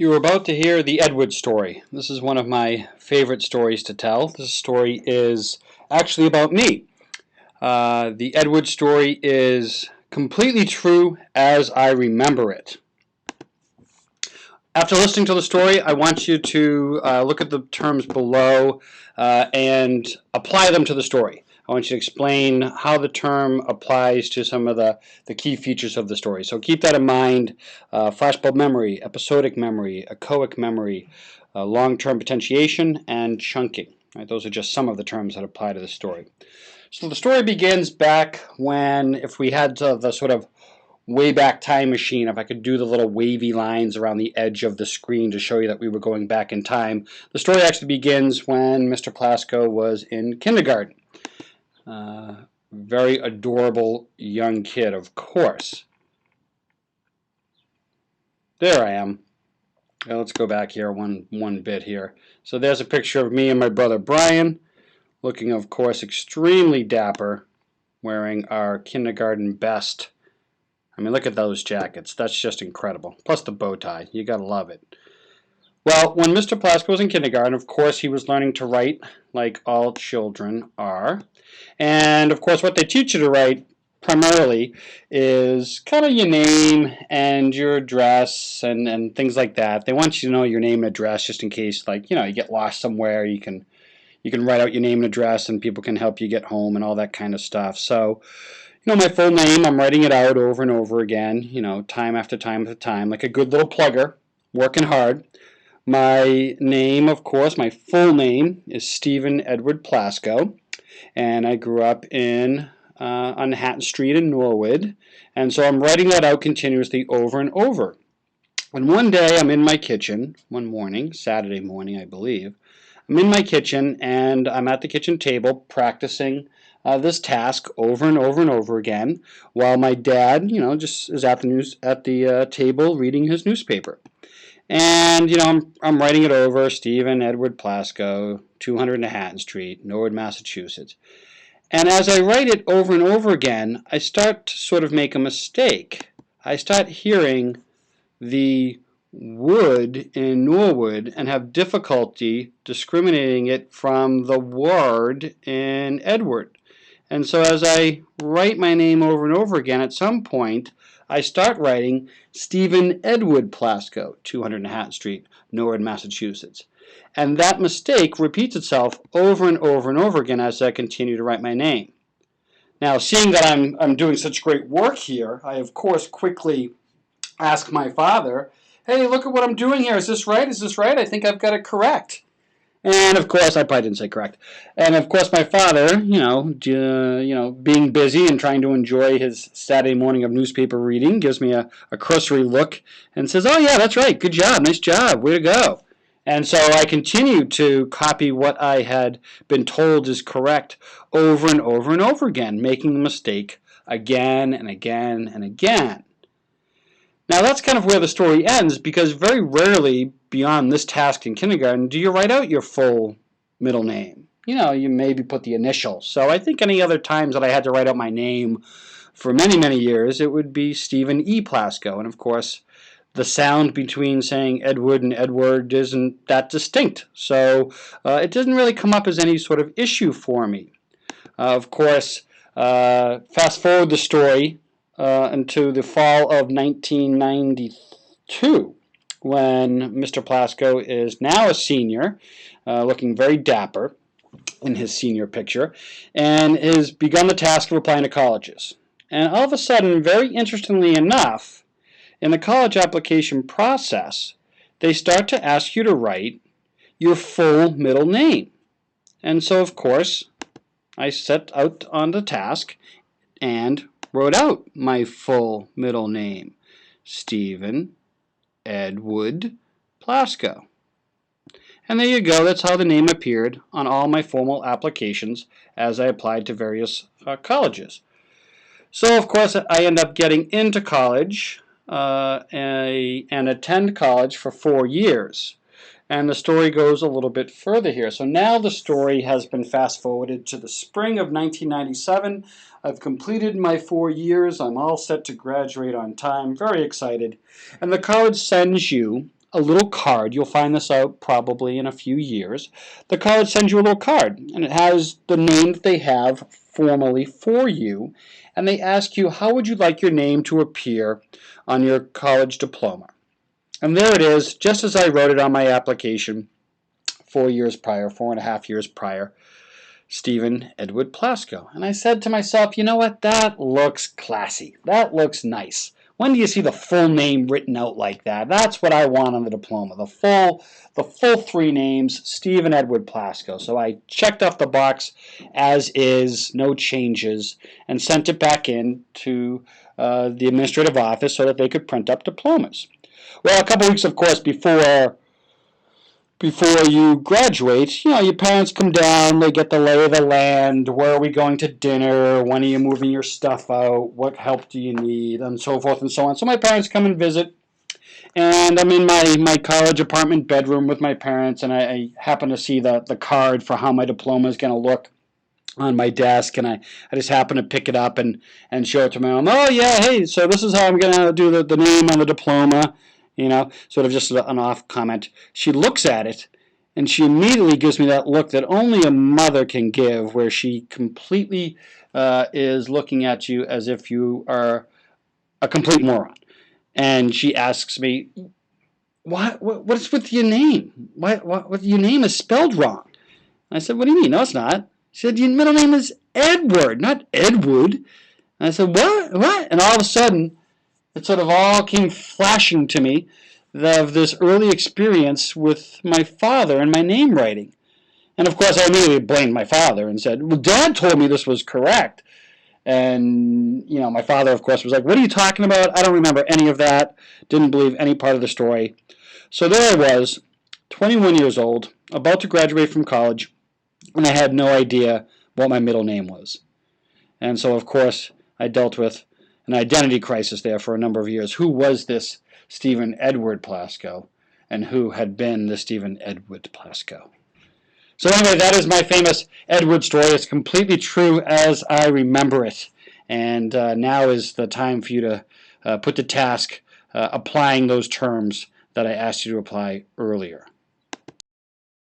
You are about to hear the Edwood Story. This is one of my favorite stories to tell. This story is actually about me. The Edwood Story is completely true as I remember it. After listening to the story, I want you to look at the terms below and apply them to the story. I want you to explain how the term applies to some of the key features of the story. So keep that in mind. Flashbulb memory, episodic memory, echoic memory, long-term potentiation, and chunking. Right? Those are just some of the terms that apply to the story. So the story begins back when, if we had the sort of Wayback Time machine, if I could do the little wavy lines around the edge of the screen to show you that we were going back in time. The story actually begins when Mr. Plasko was in kindergarten. Very adorable young kid, of course. There I am. Now let's go back here one bit here. So there's a picture of me and my brother Brian, looking, of course, extremely dapper, wearing our kindergarten best. I mean, look at those jackets. That's just incredible. Plus the bow tie. You gotta love it. Well, when Mr. Plasko was in kindergarten, of course, he was learning to write like all children are. And, of course, what they teach you to write primarily is kind of your name and your address and things like that. They want you to know your name and address just in case, like, you get lost somewhere. You can write out your name and address and people can help you get home and all that kind of stuff. So, my full name, I'm writing it out over and over again, time after time after time, like a good little plugger, working hard. My name, of course, my full name is Stephen Edward Plasko, and I grew up on Hatton Street in Norwood, and so I'm writing that out continuously over and over. And one day I'm in my kitchen, one morning, Saturday morning, I believe. I'm in my kitchen, and I'm at the kitchen table practicing this task over and over and over again, while my dad, just is at the table reading his newspaper. And I'm writing it over, Stephen Edward Plasko, 200 Hatton Street, Norwood, Massachusetts. And as I write it over and over again, I start to sort of make a mistake. I start hearing the wood in Norwood and have difficulty discriminating it from the word in Edward. And so as I write my name over and over again, at some point, I start writing Stephen Edward Plasko, 200 Hatton Street, Norwood, Massachusetts. And that mistake repeats itself over and over and over again as I continue to write my name. Now, seeing that I'm doing such great work here, I, of course, quickly ask my father, hey, look at what I'm doing here. Is this right? Is this right? I think I've got it correct. And, of course, I probably didn't say correct. And, of course, my father, being busy and trying to enjoy his Saturday morning of newspaper reading, gives me a cursory look and says, oh, yeah, that's right. Good job. Nice job. Way to go. And so I continue to copy what I had been told is correct over and over and over again, making the mistake again and again and again. Now that's kind of where the story ends, because very rarely beyond this task in kindergarten do you write out your full middle name. You maybe put the initials. So I think any other times that I had to write out my name for many, many years, it would be Stephen E. Plasko. And of course, the sound between saying Edward and Edward isn't that distinct. So it doesn't really come up as any sort of issue for me. Of course, fast forward the story into the fall of 1992, when Mr. Plasko is now a senior, looking very dapper in his senior picture, and has begun the task of applying to colleges. And all of a sudden, very interestingly enough, in the college application process, they start to ask you to write your full middle name. And so, of course, I set out on the task and wrote out my full middle name, Stephen Edward Plasko. And there you go. That's how the name appeared on all my formal applications as I applied to various colleges. So, of course, I end up getting into college and attend college for 4 years. And the story goes a little bit further here. So now the story has been fast forwarded to the spring of 1997. I've completed my 4 years. I'm all set to graduate on time. Very excited. And the college sends you a little card. You'll find this out probably in a few years. The college sends you a little card, and it has the name that they have formally for you, and they ask you, how would you like your name to appear on your college diploma? And there it is, just as I wrote it on my application 4.5 years prior, Stephen Edward Plasko. And I said to myself, you know what, that looks classy. That looks nice. When do you see the full name written out like that? That's what I want on the diploma. The full three names, Stephen Edward Plasko. So I checked off the box as is, no changes, and sent it back in to the administrative office so that they could print up diplomas. Well, a couple weeks, of course, before you graduate, your parents come down, they get the lay of the land, where are we going to dinner, when are you moving your stuff out, what help do you need, and so forth and so on. So my parents come and visit, and I'm in my college apartment bedroom with my parents, and I happen to see the card for how my diploma is going to look on my desk, and I just happen to pick it up and show it to my mom. Oh, yeah, hey, so this is how I'm going to do the name on the diploma. Sort of just an off comment. She looks at it, and she immediately gives me that look that only a mother can give, where she completely is looking at you as if you are a complete moron. And she asks me, what's with your name? What your name is spelled wrong. And I said, what do you mean? No, it's not. She said, your middle name is Edward, not Edwood. And I said, what? And all of a sudden, it sort of all came flashing to me of this early experience with my father and my name writing. And of course, I immediately blamed my father and said, well, Dad told me this was correct. And, my father, of course, was like, what are you talking about? I don't remember any of that. Didn't believe any part of the story. So there I was, 21 years old, about to graduate from college, and I had no idea what my middle name was. And so, of course, I dealt with an identity crisis there for a number of years. Who was this Stephen Edward Plasko, and who had been the Stephen Edward Plasko? So anyway, that is my famous Edward story. It's completely true as I remember it. And now is the time for you to put to task applying those terms that I asked you to apply earlier.